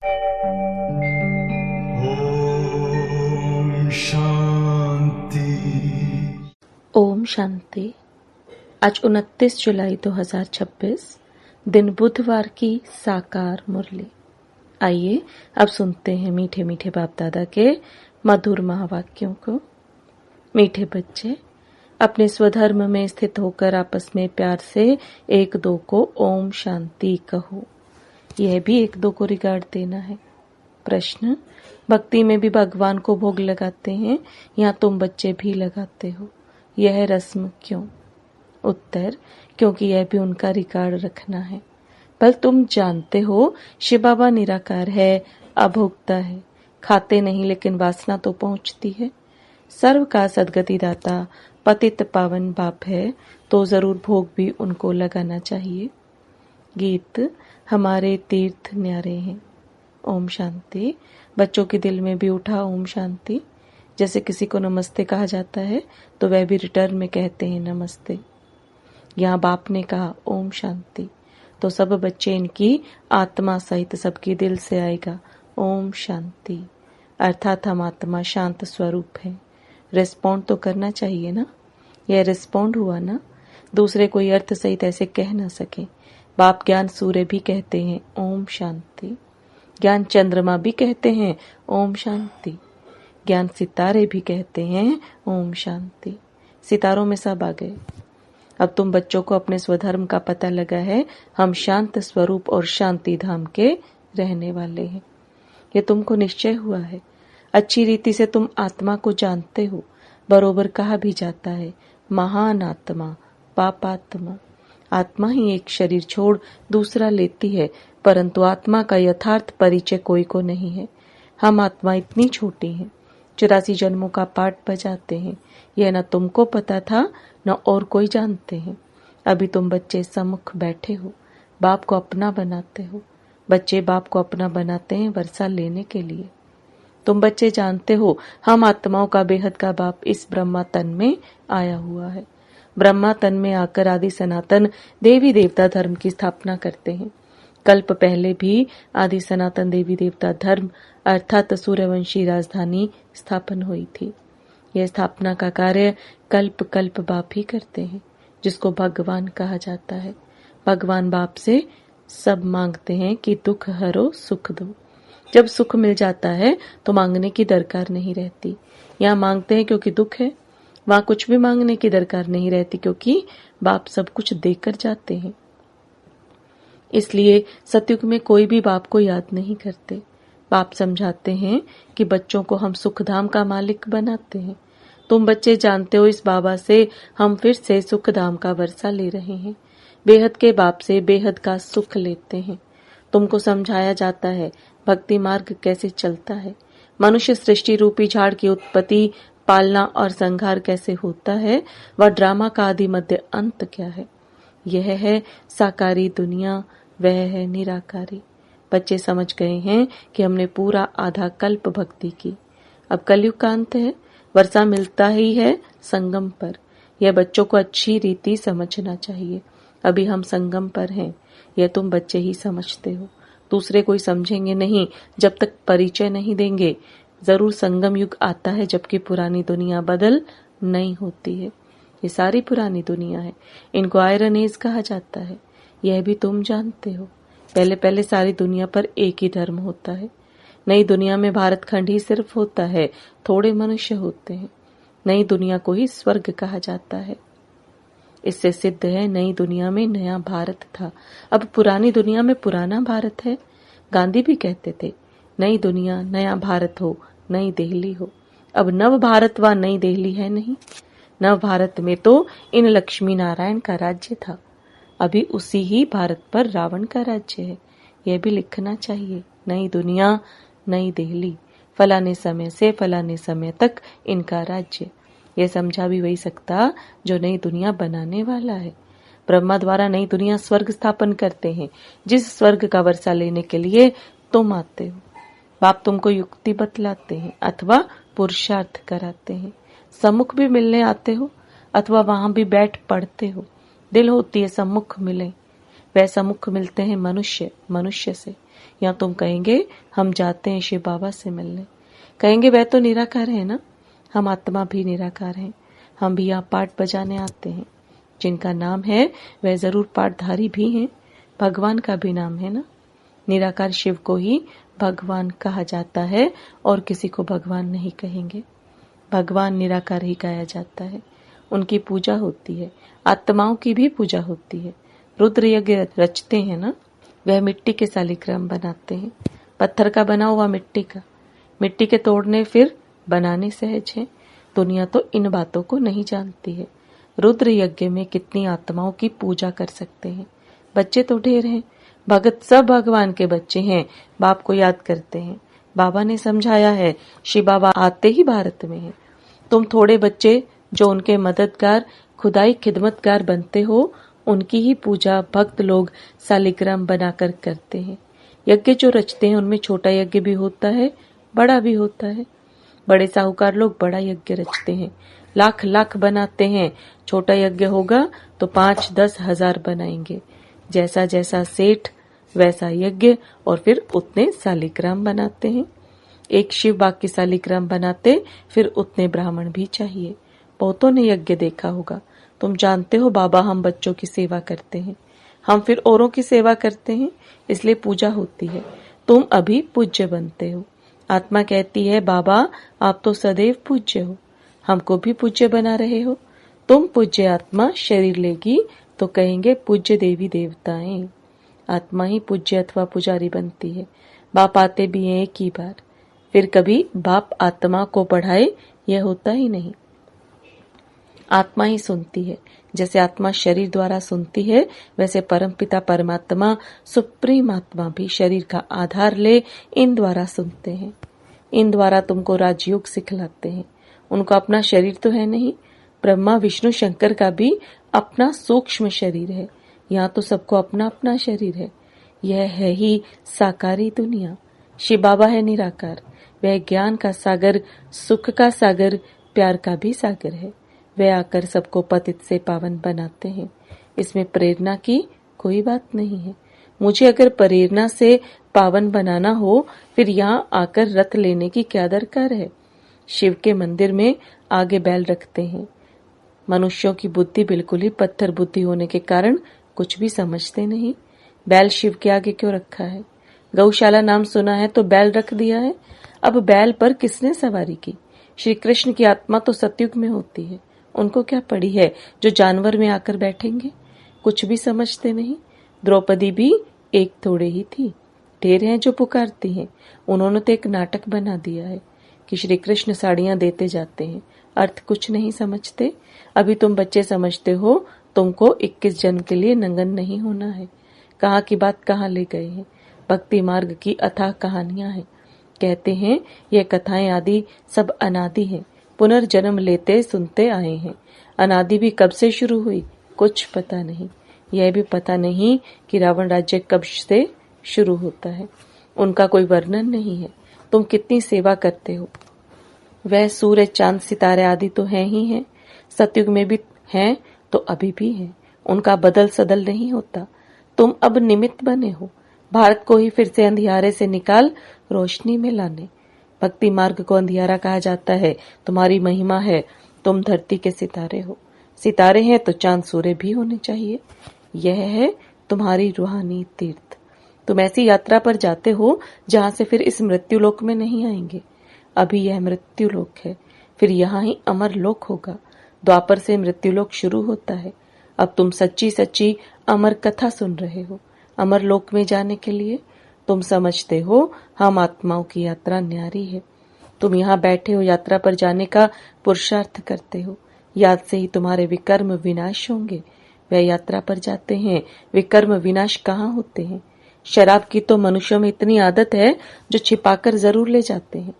ओम शांति। ओम शांति। आज 29 जुलाई 2026 दिन बुधवार की साकार मुरली। आइए अब सुनते हैं मीठे मीठे बाप दादा के मधुर महावाक्यों को। मीठे बच्चे, अपने स्वधर्म में स्थित होकर आपस में प्यार से एक दो को ओम शांति कहो। यह भी एक दो को रिगार्ड देना है। प्रश्न, भक्ति में भी भगवान को भोग लगाते हैं या तुम बच्चे भी लगाते हो? यह रस्म क्यों? उत्तर, क्योंकि यह भी उनका रिकॉर्ड रखना है। पर तुम जानते हो शिव बाबा निराकार है, अभोक्ता है, खाते नहीं लेकिन वासना तो पहुंचती है। सर्व का सदगति दाता पतित पावन बाप है, तो जरूर भोग भी उनको लगाना चाहिए। गीत, हमारे तीर्थ न्यारे हैं। ओम शांति। बच्चों के दिल में भी उठा ओम शांति। जैसे किसी को नमस्ते कहा जाता है तो वह भी रिटर्न में कहते हैं नमस्ते। यहाँ बाप ने कहा ओम शांति, तो सब बच्चे इनकी आत्मा सहित सबके दिल से आएगा ओम शांति। अर्थात हम आत्मा शांत स्वरूप है। रिस्पॉन्ड तो करना चाहिए ना। यह रिस्पॉन्ड हुआ ना, दूसरे कोई अर्थ सहित ऐसे कह ना सके। बाप ज्ञान सूर्य भी कहते हैं ओम शांति, ज्ञान चंद्रमा भी कहते हैं ओम शांति, ज्ञान सितारे भी कहते हैं ओम शांति। सितारों में सब आ गए। अब तुम बच्चों को अपने स्वधर्म का पता लगा है। हम शांत स्वरूप और शांति धाम के रहने वाले हैं, ये तुमको निश्चय हुआ है। अच्छी रीति से तुम आत्मा को जानते हो। बरोबर कहा भी जाता है महान आत्मा पापात्मा। आत्मा ही एक शरीर छोड़ दूसरा लेती है, परंतु आत्मा का यथार्थ परिचय कोई को नहीं है। हम आत्मा इतनी छोटी हैं, 84 जन्मों का पाठ बजाते हैं। यह न तुमको पता था न और कोई जानते हैं। अभी तुम बच्चे सम्मुख बैठे हो, बाप को अपना बनाते हो। बच्चे बाप को अपना बनाते हैं वर्षा लेने के लिए। तुम बच्चे जानते हो हम आत्माओं का बेहद का बाप इस ब्रह्मा तन में आया हुआ है। ब्रह्मा तन में आकर आदि सनातन देवी देवता धर्म की स्थापना करते हैं। कल्प पहले भी आदि सनातन देवी देवता धर्म अर्थात सूर्यवंशी राजधानी स्थापन हुई थी। यह स्थापना का कार्य कल्प कल्प बाप ही करते हैं, जिसको भगवान कहा जाता है। भगवान बाप से सब मांगते हैं कि दुख हरो सुख दो। जब सुख मिल जाता है तो मांगने की दरकार नहीं रहती। यहाँ मांगते हैं क्योंकि दुख है, वहां कुछ भी मांगने की दरकार नहीं रहती, क्योंकि बाप सब कुछ देकर जाते हैं। इसलिए सतयुग में कोई भी बाप को याद नहीं करते। बाप समझाते हैं कि बच्चों को हम सुखधाम का मालिक बनाते हैं। तुम बच्चे जानते हो इस बाबा से हम फिर से सुखधाम का वर्षा ले रहे हैं। बेहद के बाप से बेहद का सुख लेते हैं। तुमको समझाया जाता है भक्ति मार्ग कैसे चलता है, मनुष्य सृष्टि रूपी झाड़ की उत्पत्ति, पालना और संहार कैसे होता है, वह ड्रामा का आदि मध्य अंत क्या है। यह है साकारी दुनिया, वह है निराकारी। बच्चे समझ गए हैं कि हमने पूरा आधा कल्प भक्ति की। अब कलयुग का अंत है, वर्षा मिलता ही है संगम पर। यह बच्चों को अच्छी रीति समझना चाहिए। अभी हम संगम पर हैं, यह तुम बच्चे ही समझते हो। दूसरे कोई समझेंगे नहीं जब तक परिचय नहीं देंगे। जरूर संगम युग आता है, जबकि पुरानी दुनिया बदल नहीं होती है। ये सारी पुरानी दुनिया है, इनको आयरन एज कहा जाता है। यह भी तुम जानते हो। पहले पहले सारी दुनिया पर एक ही धर्म होता है। नई दुनिया में भारत खंड ही सिर्फ होता है, थोड़े मनुष्य होते हैं। नई दुनिया को ही स्वर्ग कहा जाता है। इससे सिद्ध है नई दुनिया में नया भारत था, अब पुरानी दुनिया में पुराना भारत है। गांधी भी कहते थे नई दुनिया नया भारत हो, नई दिल्ली हो। अब नव भारत व नई दिल्ली है नहीं। नव भारत में तो इन लक्ष्मी नारायण का राज्य था, अभी उसी ही भारत पर रावण का राज्य है। यह भी लिखना चाहिए, नई दुनिया नई दिल्ली, फलाने समय से फलाने समय तक इनका राज्य। यह समझा भी वही सकता जो नई दुनिया बनाने वाला है। ब्रह्मा द्वारा नई दुनिया स्वर्ग स्थापन करते हैं, जिस स्वर्ग का वर्षा लेने के लिए तुम आते हो। बाप तुमको युक्ति बतलाते हैं अथवा पुरुषार्थ कराते हैं। सम्मुख भी मिलने आते हो अथवा वहां भी बैठ पढ़ते हो। दिल होती है सम्मुख मिले, वह सम्मुख मिलते हैं मनुष्य से। या तुम कहेंगे हम जाते हैं शिव बाबा से मिलने। कहेंगे वह तो निराकार है ना। हम आत्मा भी निराकार हैं। हम भी यहाँ पाठ बजाने आते हैं। जिनका नाम है वह जरूर पाठधारी भी हैं। भगवान का भी नाम है ना। निराकार शिव को ही भगवान कहा जाता है और किसी को भगवान नहीं कहेंगे। भगवान निराकार ही गाया जाता है। उनकी पूजा होती है। आत्माओं की भी पूजा होती है। रुद्र यज्ञ रचते हैं ना, वह मिट्टी के शालिग्राम बनाते हैं। पत्थर का बना हुआ मिट्टी का। मिट्टी के तोड़ने फिर बनाने सहज है। दुनिया तो इन बातों को नहीं जानती है। रुद्र यज्ञ में कितनी आत्माओं की पूजा कर सकते हैं। बच्चे तो ढेर हैं। भगत सब भगवान के बच्चे हैं। बाप को याद करते हैं। बाबा ने समझाया है। शिव बाबा आते ही भारत में है। तुम थोड़े बच्चे जो उनके मददगार खुदाई खिदमतगार बनते हो, उनकी ही पूजा भक्त लोग शालिग्राम बनाकर करते हैं। यज्ञ जो रचते हैं उनमें छोटा यज्ञ भी होता है, बड़ा भी होता है। बड़े साहूकार लोग बड़ा यज्ञ रचते हैं, लाख लाख बनाते हैं। छोटा यज्ञ होगा तो 5-10 हजार बनाएंगे। जैसा जैसा सेठ वैसा यज्ञ, और फिर उतने शालिग्राम बनाते हैं। एक शिव बाग के शालिग्राम बनाते फिर उतने ब्राह्मण भी चाहिए। बहुतों ने यज्ञ देखा होगा। तुम जानते हो बाबा हम बच्चों की सेवा करते हैं, हम फिर औरों की सेवा करते हैं, इसलिए पूजा होती है। तुम अभी पूज्य बनते हो। आत्मा कहती है बाबा आप तो सदैव पूज्य हो, हमको भी पूज्य बना रहे हो। तुम पूज्य आत्मा शरीर लेगी तो कहेंगे पूज्य देवी देवताएं। आत्मा ही पूज्य अथवा पुजारी बनती है। बाप आते भी हैं एक ही बार, फिर कभी बाप आत्मा को पढ़ाए यह होता ही नहीं। आत्मा ही सुनती है। जैसे आत्मा शरीर द्वारा सुनती है, वैसे परमपिता परमात्मा सुप्रीम आत्मा भी शरीर का आधार ले इन द्वारा सुनते हैं। इन द्वारा तुमको राजयोग सिखलाते हैं। उनका अपना शरीर तो है नहीं। ब्रह्मा विष्णु शंकर का भी अपना सूक्ष्म शरीर है। यहाँ तो सबको अपना अपना शरीर है। यह है ही साकारी दुनिया। शिव बाबा है निराकार। वह ज्ञान का सागर, सुख का सागर, प्यार का भी सागर है। वह आकर सबको पतित से पावन बनाते हैं। इसमें प्रेरणा की कोई बात नहीं है। मुझे अगर प्रेरणा से पावन बनाना हो, फिर यहाँ आकर रथ लेने की क्या दरकार है। शिव के मंदिर में आगे बैल रखते हैं। मनुष्यों की बुद्धि बिल्कुल ही पत्थर बुद्धि होने के कारण कुछ भी समझते नहीं। बैल शिव के आगे क्यों रखा है। गौशाला नाम सुना है तो बैल रख दिया है। अब बैल पर किसने सवारी की। श्री कृष्ण की आत्मा तो सतयुग में होती है। उनको क्या पड़ी है जो जानवर में आकर बैठेंगे। कुछ भी समझते नहीं। द्रौपदी भी एक थोड़े ही थी, ढेर हैं जो पुकारती हैं। उन्होंने तो एक नाटक बना दिया है कि श्री कृष्ण साड़ियां देते जाते हैं, अर्थ कुछ नहीं समझते। अभी तुम बच्चे समझते हो तुमको 21 जन्म के लिए नंगन नहीं होना है। कहाँ की बात कहाँ ले गए हैं। भक्ति मार्ग की अथाह कहानियां हैं। कहते हैं ये कथाएं आदि सब अनादि हैं, पुनर्जन्म लेते सुनते आए हैं। अनादि भी कब से शुरू हुई कुछ पता नहीं। यह भी पता नहीं कि रावण राज्य कब से शुरू होता है। उनका कोई वर्णन नहीं है। तुम कितनी सेवा करते हो। वह सूर्य चांद सितारे आदि तो हैं ही हैं। सतयुग में भी हैं तो अभी भी हैं। उनका बदल सदल नहीं होता। तुम अब निमित्त बने हो भारत को ही फिर से अंधियारे से निकाल रोशनी में लाने। भक्ति मार्ग को अंधियारा कहा जाता है। तुम्हारी महिमा है। तुम धरती के सितारे हो। सितारे हैं तो चांद सूर्य भी होने चाहिए। यह है तुम्हारी रूहानी तीर्थ। तुम ऐसी यात्रा पर जाते हो जहां से फिर इस मृत्यु लोक में नहीं आएंगे। अभी यह मृत्यु लोक है, फिर यहाँ ही अमर लोक होगा। द्वापर से मृत्यु लोक शुरू होता है। अब तुम सच्ची सच्ची अमर कथा सुन रहे हो। अमर लोक में जाने के लिए तुम समझते हो हम आत्माओं की यात्रा न्यारी है। तुम यहाँ बैठे हो, यात्रा पर जाने का पुरुषार्थ करते हो। याद से ही तुम्हारे विकर्म विनाश होंगे। वह यात्रा पर जाते हैं, विकर्म विनाश कहाँ होते हैं। शराब की तो मनुष्यों में इतनी आदत है जो छिपाकर जरूर ले जाते हैं।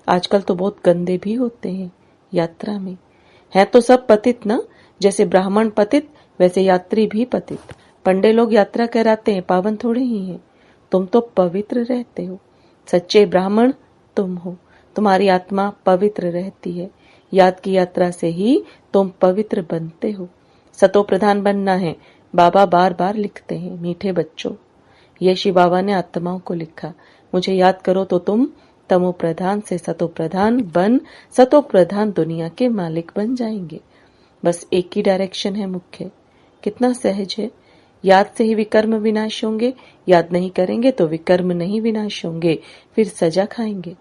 आजकल तो बहुत गंदे भी होते हैं यात्रा में। है तो सब पतित ना, जैसे ब्राह्मण पतित वैसे यात्री भी पतित। पंडे लोग यात्रा कराते हैं, पावन थोड़े ही हैं। तुम तो पवित्र रहते हो। सच्चे ब्राह्मण तुम हो। तुम्हारी आत्मा पवित्र रहती है। याद की यात्रा से ही तुम पवित्र बनते हो। सतो प्रधान बनना है, बाबा बार बार लिखते हैं। मीठे बच्चों, यह शिव बाबा ने आत्माओं को लिखा। मुझे याद करो तो तुम तमो प्रधान से सतो प्रधान बन सतो प्रधान दुनिया के मालिक बन जाएंगे। बस एक ही डायरेक्शन है मुख्य। कितना सहज है। याद से ही विकर्म विनाश होंगे, याद नहीं करेंगे तो विकर्म नहीं विनाश होंगे, फिर सजा खाएंगे।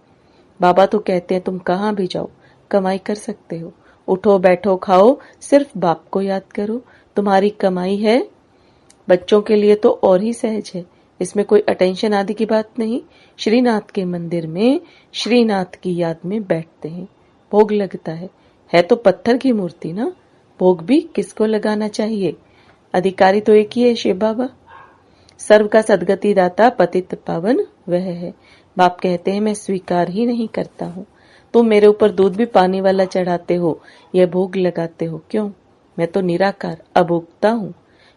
बाबा तो कहते हैं तुम कहाँ भी जाओ कमाई कर सकते हो, उठो बैठो खाओ, सिर्फ बाप को याद करो, तुम्हारी कमाई है। बच्चों के लिए तो और ही सहज है, इसमें कोई अटेंशन आदि की बात नहीं। श्रीनाथ के मंदिर में श्रीनाथ की याद में बैठते हैं, भोग लगता है तो पत्थर की मूर्ति ना, भोग भी किसको लगाना चाहिए? अधिकारी तो एक ही है, शिव बाबा। सर्व का सदगति दाता पतित पावन वह है। बाप कहते हैं मैं स्वीकार ही नहीं करता हूँ। तुम मेरे ऊपर दूध भी पानी वाला चढ़ाते हो, यह भोग लगाते हो, क्यों? मैं तो निराकार अभोक्ता हूँ,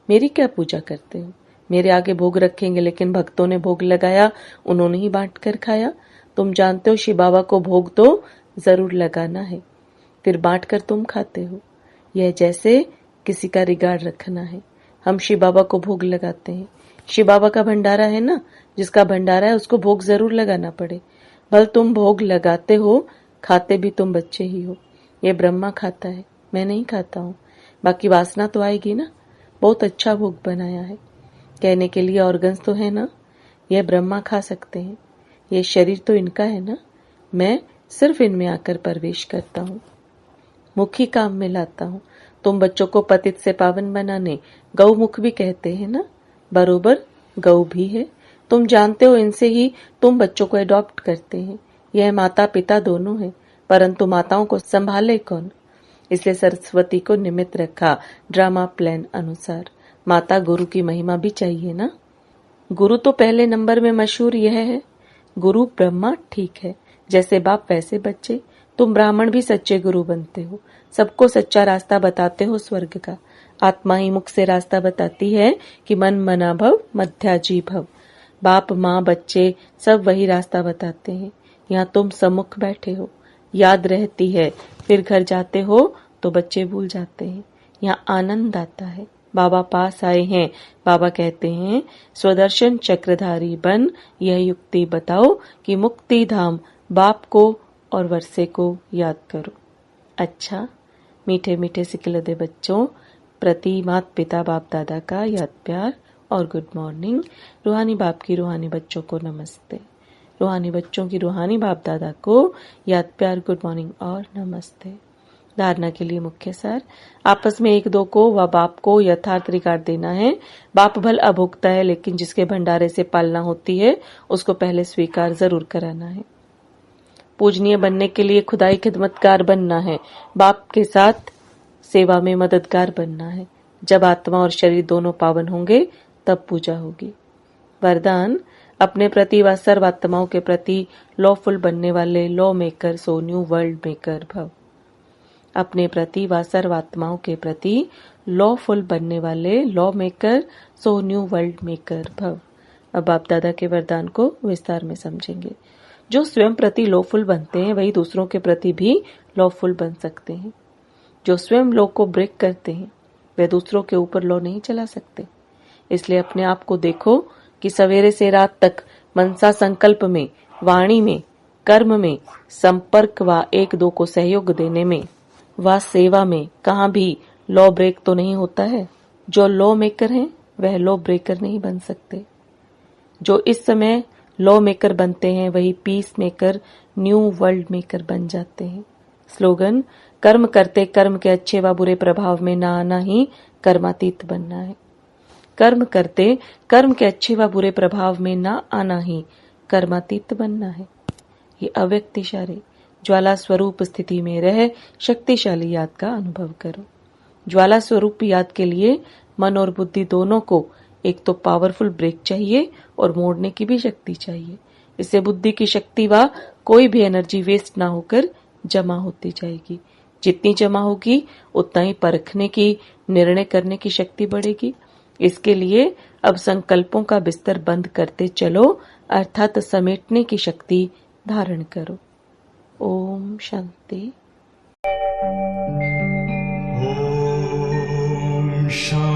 मेरी क्या पूजा करते हो? मेरे आगे भोग रखेंगे, लेकिन भक्तों ने भोग लगाया, उन्होंने ही बांट कर खाया। तुम जानते हो शिव बाबा को भोग तो जरूर लगाना है, फिर बांट कर तुम खाते हो। यह जैसे किसी का रिगार्ड रखना है। हम शिव बाबा को भोग लगाते हैं, शिव बाबा का भंडारा है ना, जिसका भंडारा है उसको भोग जरूर लगाना पड़े। भल तुम भोग लगाते हो, खाते भी तुम बच्चे ही हो। ये ब्रह्मा खाता है, मैं नहीं खाता हूँ। बाकी वासना तो आएगी ना। बहुत अच्छा भोग बनाया है, कहने के लिए ऑर्गन्स तो है ना, यह ब्रह्मा खा सकते हैं। ये शरीर तो इनका है ना, मैं सिर्फ इनमें आकर प्रवेश करता हूँ, मुखी काम में लाता हूँ। तुम बच्चों को पतित से पावन बनाने गौमुख भी कहते हैं ना, बरोबर गौ भी है। तुम जानते हो इनसे ही तुम बच्चों को अडॉप्ट करते हैं। यह माता पिता दोनों हैं, परंतु माताओं को संभाले कौन? इसलिए सरस्वती को निमित्त रखा ड्रामा प्लान अनुसार। माता गुरु की महिमा भी चाहिए ना। गुरु तो पहले नंबर में मशहूर यह है, गुरु ब्रह्मा ठीक है, जैसे बाप वैसे बच्चे। तुम ब्राह्मण भी सच्चे गुरु बनते हो, सबको सच्चा रास्ता बताते हो स्वर्ग का। आत्मा ही मुख से रास्ता बताती है कि मन मना भव मध्याजी भव। बाप माँ बच्चे सब वही रास्ता बताते हैं। यहाँ तुम सम्मुख बैठे हो, याद रहती है, फिर घर जाते हो तो बच्चे भूल जाते हैं। यहाँ आनंद आता है। बाबा पास आए हैं, बाबा कहते हैं स्वदर्शन चक्रधारी बन, यह युक्ति बताओ कि मुक्ति धाम बाप को और वर्षे को याद करो। अच्छा, मीठे मीठे सिकिलदे बच्चों प्रति माता पिता बाप दादा का याद प्यार और गुड मॉर्निंग। रूहानी बाप की रूहानी बच्चों को नमस्ते। रूहानी बच्चों की रूहानी बाप दादा को याद प्यार गुड मॉर्निंग और नमस्ते। धारणा के लिए मुख्य सार, आपस में एक दो को व बाप को यथार्थ रिगार्ड देना है। बाप भल अभोक्ता है, लेकिन जिसके भंडारे से पालना होती है उसको पहले स्वीकार जरूर कराना है। पूजनीय बनने के लिए खुदाई खिदमतगार बनना है, बाप के साथ सेवा में मददगार बनना है। जब आत्मा और शरीर दोनों पावन होंगे तब पूजा होगी। वरदान, अपने प्रति व सर्वात्माओं के प्रति लॉफुल बनने वाले law maker so new world maker भव। अपने प्रति व सर्वात्माओं के प्रति लॉफुल बनने वाले law maker so new world maker भव। अब बाप दादा के वरदान को विस्तार में समझेंगे। जो स्वयं प्रति लॉफुल बनते हैं वही दूसरों के प्रति भी लॉफुल बन सकते हैं। जो स्वयं लॉ को ब्रेक करते हैं वे दूसरों के ऊपर लॉ नहीं चला सकते। इसलिए अपने आप को देखो कि सवेरे से रात तक मनसा संकल्प में, वाणी में, कर्म में, संपर्क व एक दो को सहयोग देने में व सेवा में कहाँ भी लॉ ब्रेक तो नहीं होता है। जो लॉ मेकर हैं वह लॉ ब्रेकर नहीं बन सकते। जो इस समय लॉ मेकर बनते हैं वही peace maker, new world maker बन जाते हैं। स्लोगन, कर्म करते कर्म के अच्छे व बुरे प्रभाव में न आना ही कर्मातीत बनना है। कर्म करते कर्म के अच्छे व बुरे प्रभाव में न आना ही कर्मातीत बनना है। ये अव्यक्त इशारे ज्वाला स्वरूप स्थिति में रह शक्तिशाली याद का अनुभव करो। ज्वाला स्वरूप याद के लिए मन और बुद्धि दोनों को एक तो पावरफुल ब्रेक चाहिए और मोड़ने की भी शक्ति चाहिए। इससे बुद्धि की शक्ति व कोई भी एनर्जी वेस्ट ना होकर जमा होती जाएगी। जितनी जमा होगी उतना ही परखने की, निर्णय करने की शक्ति बढ़ेगी। इसके लिए अब संकल्पों का बिस्तर बंद करते चलो, अर्थात समेटने की शक्ति धारण करो। ओम शांति। ओम शांति।